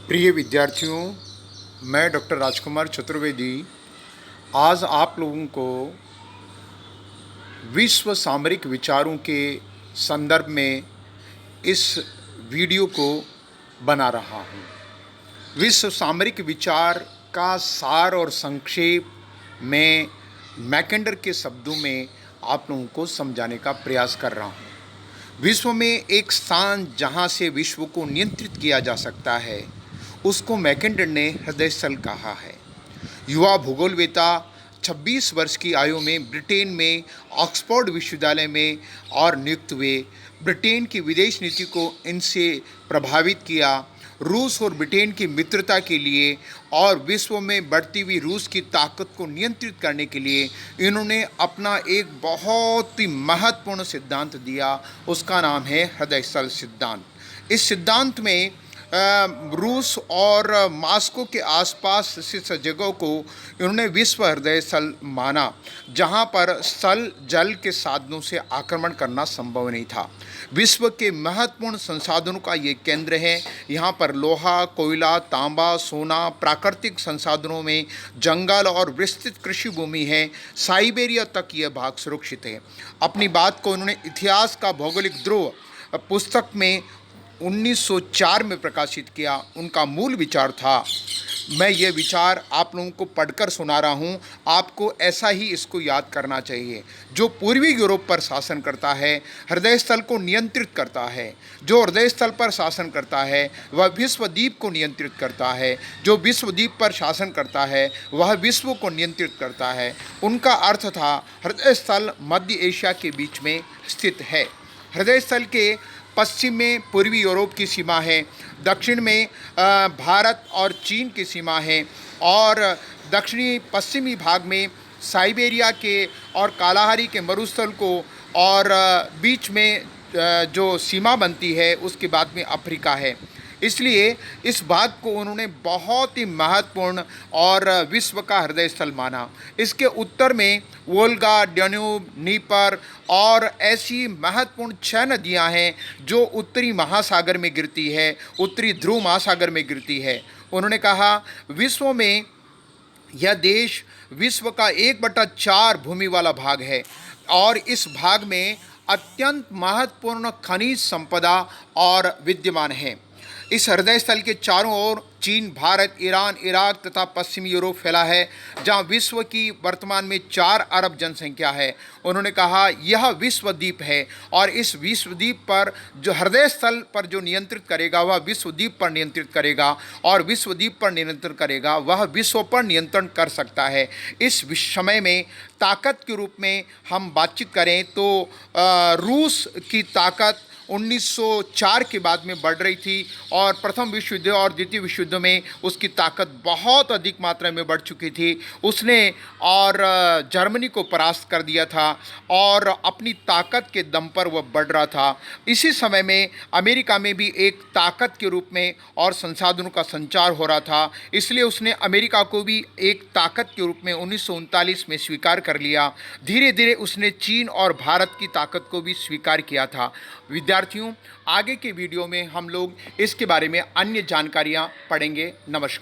प्रिय विद्यार्थियों, मैं डॉक्टर राजकुमार चतुर्वेदी आज आप लोगों को विश्व सामरिक विचारों के संदर्भ में इस वीडियो को बना रहा हूँ। विश्व सामरिक विचार का सार और संक्षेप में मैकेंडर के शब्दों में आप लोगों को समझाने का प्रयास कर रहा हूँ। विश्व में एक स्थान जहाँ से विश्व को नियंत्रित किया जा सकता है उसको मैकेंडर ने हृदय स्थल कहा है। युवा भूगोलवेता 26 वर्ष की आयु में ब्रिटेन में ऑक्सफोर्ड विश्वविद्यालय में और नियुक्त हुए। ब्रिटेन की विदेश नीति को इनसे प्रभावित किया। रूस और ब्रिटेन की मित्रता के लिए और विश्व में बढ़ती हुई रूस की ताकत को नियंत्रित करने के लिए इन्होंने अपना एक बहुत ही महत्वपूर्ण सिद्धांत दिया। उसका नाम है हृदय स्थल सिद्धांत। इस सिद्धांत में रूस और मॉस्को के आसपास स्थित जगहों को इन्होंने विश्व हृदय स्थल माना, जहां पर स्थल जल के साधनों से आक्रमण करना संभव नहीं था। विश्व के महत्वपूर्ण संसाधनों का ये केंद्र है। यहाँ पर लोहा, कोयला, तांबा, सोना, प्राकृतिक संसाधनों में जंगल और विस्तृत कृषि भूमि है। साइबेरिया तक यह भाग सुरक्षित है। अपनी बात को उन्होंने इतिहास का भौगोलिक ध्रुव पुस्तक में 1904 में प्रकाशित किया। उनका मूल विचार था, मैं ये विचार आप लोगों को पढ़कर सुना रहा हूँ, आपको ऐसा ही इसको याद करना चाहिए। जो पूर्वी यूरोप पर शासन करता है हृदय स्थल को नियंत्रित करता है। जो हृदय स्थल पर शासन करता है वह विश्वद्वीप को नियंत्रित करता है। जो विश्वद्वीप पर शासन करता है वह विश्व को नियंत्रित करता है। उनका अर्थ था हृदय स्थल मध्य एशिया के बीच में स्थित है। हृदय स्थल के पश्चिम में पूर्वी यूरोप की सीमा है, दक्षिण में भारत और चीन की सीमा है और दक्षिणी पश्चिमी भाग में साइबेरिया के और कालाहारी के मरुस्थल को और बीच में जो सीमा बनती है उसके बाद में अफ्रीका है। इसलिए इस बात को उन्होंने बहुत ही महत्वपूर्ण और विश्व का हृदय स्थल माना। इसके उत्तर में वोल्गा, डैन्यूब, नीपर और ऐसी महत्वपूर्ण 6 नदियां हैं जो उत्तरी महासागर में गिरती है, उत्तरी ध्रुव महासागर में गिरती है। उन्होंने कहा विश्व में यह देश विश्व का 1/4 भूमि वाला भाग है और इस भाग में अत्यंत महत्वपूर्ण खनिज संपदा और विद्यमान है। इस हृदय स्थल के चारों ओर चीन, भारत, ईरान, इराक तथा पश्चिमी यूरोप फैला है, जहां विश्व की वर्तमान में 4 अरब जनसंख्या है। उन्होंने कहा यह विश्वद्वीप है और इस विश्वद्वीप पर जो हृदय स्थल पर जो नियंत्रित करेगा वह विश्वद्वीप पर नियंत्रित करेगा और विश्वद्वीप पर नियंत्रण करेगा वह विश्व पर नियंत्रण कर सकता है। इस समय में ताकत के रूप में हम बातचीत करें तो रूस की ताकत 1904 के बाद में बढ़ रही थी और प्रथम विश्व युद्ध और द्वितीय विश्व युद्ध में उसकी ताकत बहुत अधिक मात्रा में बढ़ चुकी थी। उसने और जर्मनी को परास्त कर दिया था और अपनी ताकत के दम पर वह बढ़ रहा था। इसी समय में अमेरिका में भी एक ताकत के रूप में और संसाधनों का संचार हो रहा था, इसलिए उसने अमेरिका को भी एक ताकत के रूप में 1939 में स्वीकार कर लिया। धीरे धीरे उसने चीन और भारत की ताकत को भी स्वीकार किया था। विद्यार्थियों, आगे के वीडियो में हम लोग इसके बारे में अन्य जानकारियाँ पढ़ेंगे। नमस्कार।